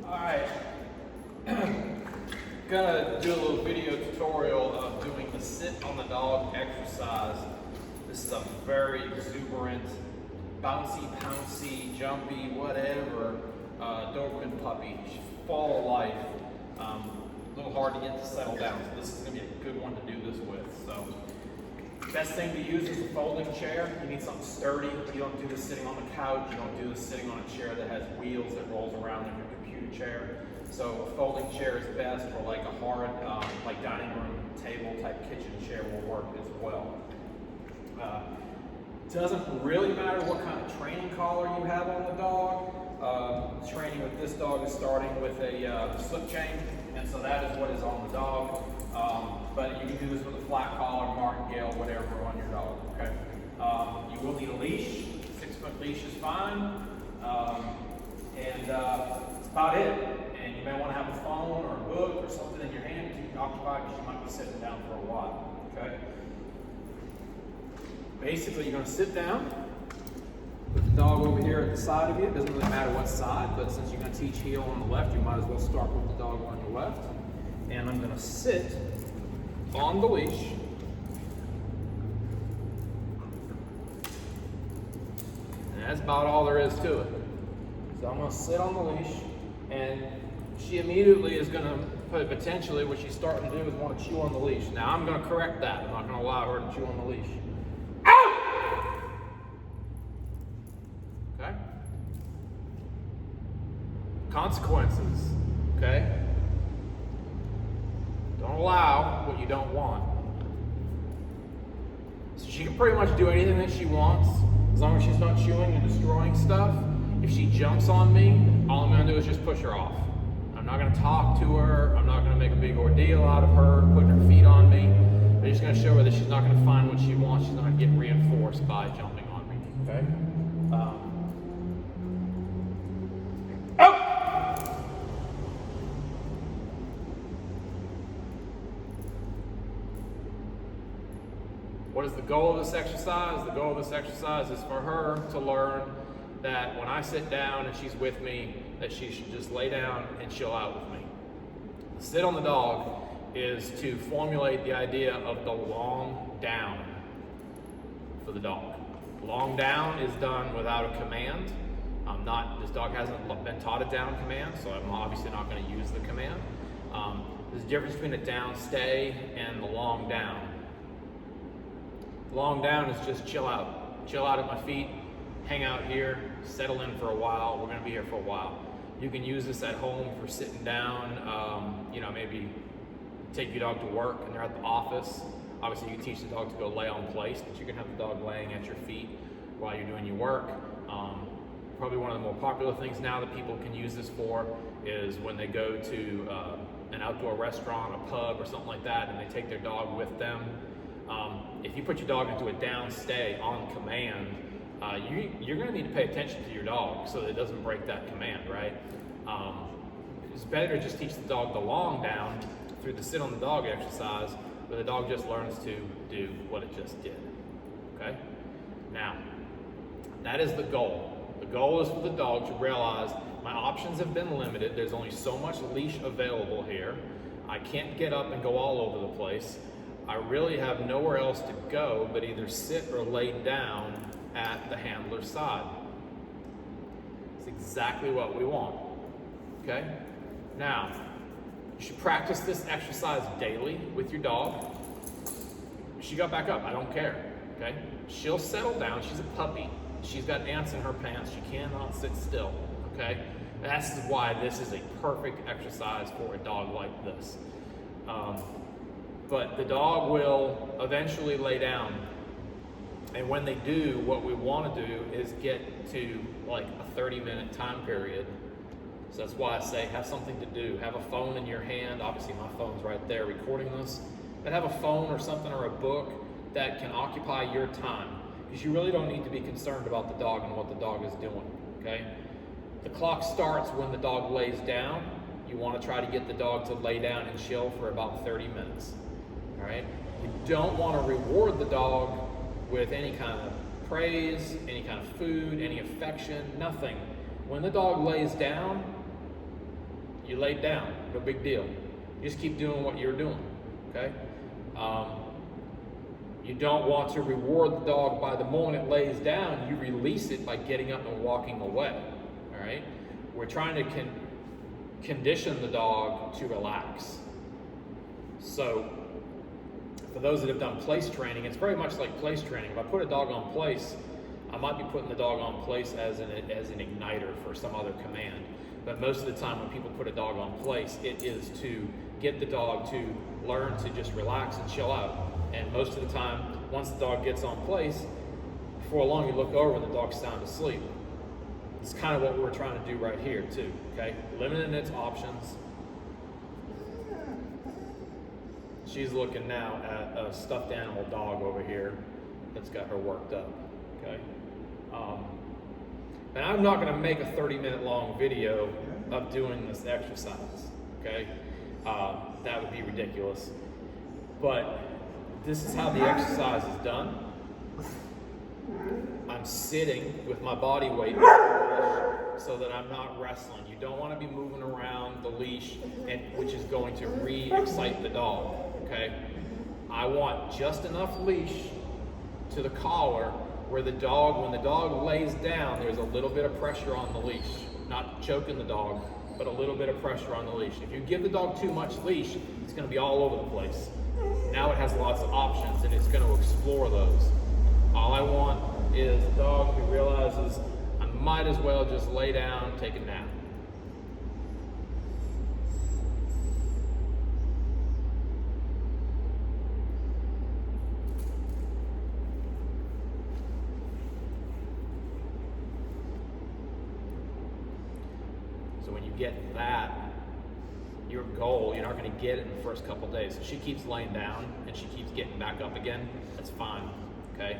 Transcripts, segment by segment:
Alright, gonna do a little video tutorial of doing the sit on the dog exercise. This is a very exuberant, bouncy, pouncy, jumpy, whatever, Doberman puppy. She's full of life. A little hard to get to settle down, so this is gonna be a good one to do this with. So, best thing to use is a folding chair. You need something sturdy. You don't do this sitting on the couch. You don't do this sitting on a chair that has wheels that rolls around like a computer chair. So a folding chair is best, or like a hard, like dining room table type kitchen chair will work as well. Doesn't really matter what kind of training collar you have on the dog. Training with this dog is starting with a slip chain, and so that is what is on the dog. But you can do this with a flat collar, martingale, whatever on your dog, okay? You will need a leash. 6-foot leash is fine. And that's about it. And you may want to have a phone or a book or something in your hand to keep you occupied because you might be sitting down for a while, okay? Basically, you're going to sit down, put the dog over here at the side of you. It doesn't really matter what side, but since you're going to teach heel on the left, you might as well start with the dog on your left. And I'm going to sit on the leash. And that's about all there is to it. So I'm going to sit on the leash, and she immediately is going to potentially, what she's starting to do is want to chew on the leash. Now I'm going to correct that. I'm not going to allow her to chew on the leash. Ow! Okay? Consequences. Okay? Don't allow what you don't want. So she can pretty much do anything that she wants as long as she's not chewing and destroying stuff. If she jumps on me, all I'm going to do is just push her off. I'm not going to talk to her. I'm not going to make a big ordeal out of her putting her feet on me. I'm just going to show her that she's not going to find what she wants. She's not going to get reinforced by jumping on me. Okay? What is the goal of this exercise? The goal of this exercise is for her to learn that when I sit down and she's with me, that she should just lay down and chill out with me. Sit on the dog is to formulate the idea of the long down for the dog. Long down is done without a command. This dog hasn't been taught a down command, so I'm obviously not going to use the command. There's a difference between a down stay and the long down. Long down is just chill out. Chill out at my feet, hang out here, settle in for a while. We're going to be here for a while. You can use this at home for sitting down, maybe take your dog to work and they're at the office. Obviously, you can teach the dog to go lay on place, but you can have the dog laying at your feet while you're doing your work. Probably one of the more popular things now that people can use this for is when they go to an outdoor restaurant, a pub, or something like that, and they take their dog with them. If you put your dog into a down stay on command, you're going to need to pay attention to your dog so that it doesn't break that command, right? It's better to just teach the dog the long down through the sit on the dog exercise, where the dog just learns to do what it just did, okay? Now, that is the goal. The goal is for the dog to realize my options have been limited. There's only so much leash available here. I can't get up and go all over the place. I really have nowhere else to go but either sit or lay down at the handler's side. It's exactly what we want, okay? Now, you should practice this exercise daily with your dog. She got back up, I don't care, okay? She'll settle down, she's a puppy. She's got ants in her pants, she cannot sit still, okay? That's why this is a perfect exercise for a dog like this. But the dog will eventually lay down. And when they do, what we want to do is get to like a 30-minute time period. So that's why I say have something to do. Have a phone in your hand. Obviously my phone's right there recording this. But have a phone or something or a book that can occupy your time. Because you really don't need to be concerned about the dog and what the dog is doing, okay? The clock starts when the dog lays down. You want to try to get the dog to lay down and chill for about 30 minutes, all right? You don't want to reward the dog with any kind of praise, any kind of food, any affection, nothing. When the dog lays down, You laid down, no big deal. You just keep doing what you're doing, okay? You don't want to reward the dog by the moment it lays down, you release it by getting up and walking away, all right? We're trying to condition the dog to relax. So, for those that have done place training, it's very much like place training. If I put a dog on place, I might be putting the dog on place as an igniter for some other command. But most of the time when people put a dog on place, it is to get the dog to learn to just relax and chill out. And most of the time, once the dog gets on place, before long you look over and the dog's sound asleep. It's kind of what we're trying to do right here too, okay? Limiting its options. She's looking now at a stuffed animal dog over here that's got her worked up, okay? And I'm not gonna make a 30-minute long video of doing this exercise, okay? That would be ridiculous. But this is how the exercise is done. I'm sitting with my body weight so that I'm not wrestling. You don't want to be moving around the leash, which is going to re-excite the dog, okay? I want just enough leash to the collar where the dog, when the dog lays down, there's a little bit of pressure on the leash. Not choking the dog, but a little bit of pressure on the leash. If you give the dog too much leash, it's going to be all over the place. Now it has lots of options and it's going to explore those. All I want is a dog who realizes I might as well just lay down, take a nap. So when you get that, your goal, you're not going to get it in the first couple days. If she keeps laying down and she keeps getting back up again, that's fine, okay?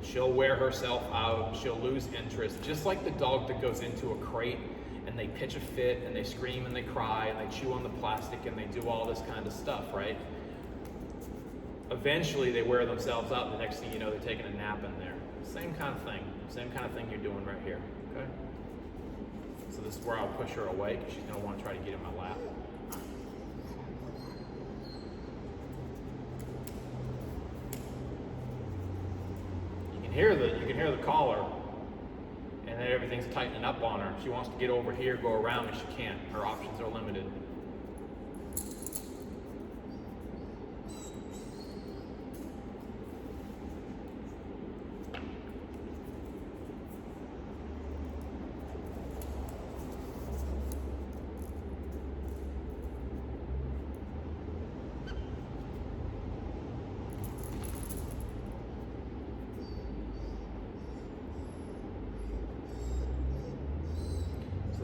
She'll wear herself out, she'll lose interest, just like the dog that goes into a crate and they pitch a fit and they scream and they cry and they chew on the plastic and they do all this kind of stuff, right? Eventually they wear themselves out and the next thing you know they're taking a nap in there. Same kind of thing you're doing right here, okay? So this is where I'll push her away because she's going to want to try to get in my lap. You can hear the collar, and then everything's tightening up on her. She wants to get over here, go around, and she can't. Her options are limited.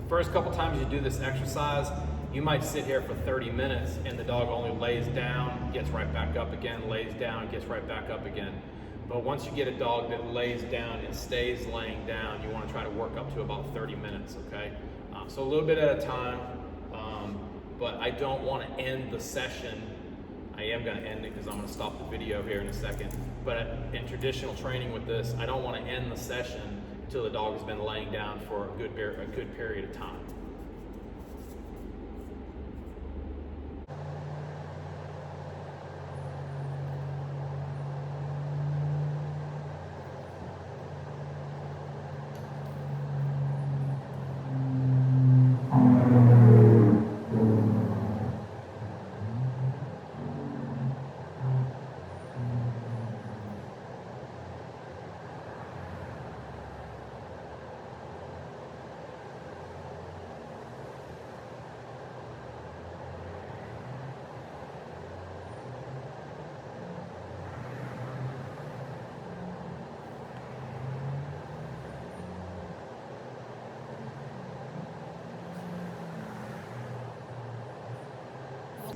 First couple times you do this exercise, you might sit here for 30 minutes and the dog only lays down, gets right back up again, lays down, gets right back up again. But once you get a dog that lays down and stays laying down, you want to try to work up to about 30 minutes, okay? So a little bit at a time, but I don't want to end the session. I am going to end it because I'm going to stop the video here in a second. But in traditional training with this, I don't want to end the session until the dog has been laying down for a good period of time.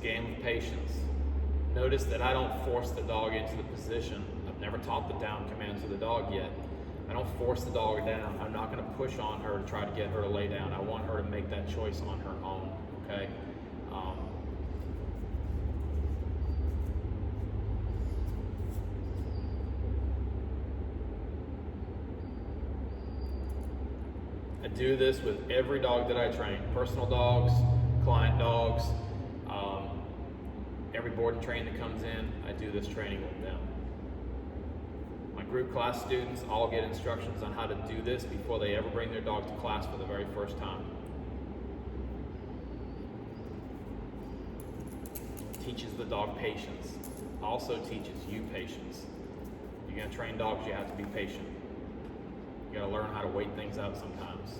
Game of patience. Notice that I don't force the dog into the position. I've never taught the down command to the dog yet. I don't force the dog down. I'm not going to push on her to try to get her to lay down. I want her to make that choice on her own, okay? I do this with every dog that I train. Personal dogs, client dogs. Every board and train that comes in, I do this training with them. My group class students all get instructions on how to do this before they ever bring their dog to class for the very first time. Teaches the dog patience. Also teaches you patience. If you're gonna train dogs, you have to be patient. You gotta learn how to wait things out sometimes.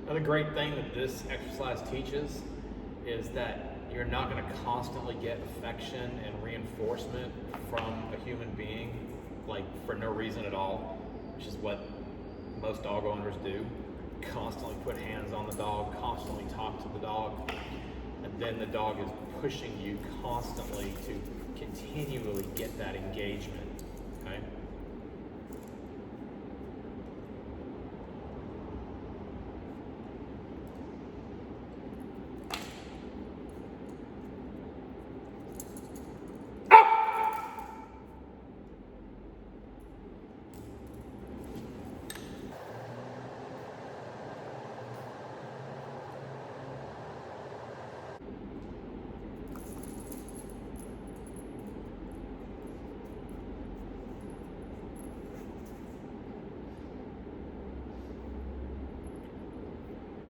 Another great thing that this exercise teaches is that you're not going to constantly get affection and reinforcement from a human being, like for no reason at all, which is what most dog owners do. Constantly put hands on the dog, constantly talk to the dog, and then the dog is pushing you constantly to continually get that engagement.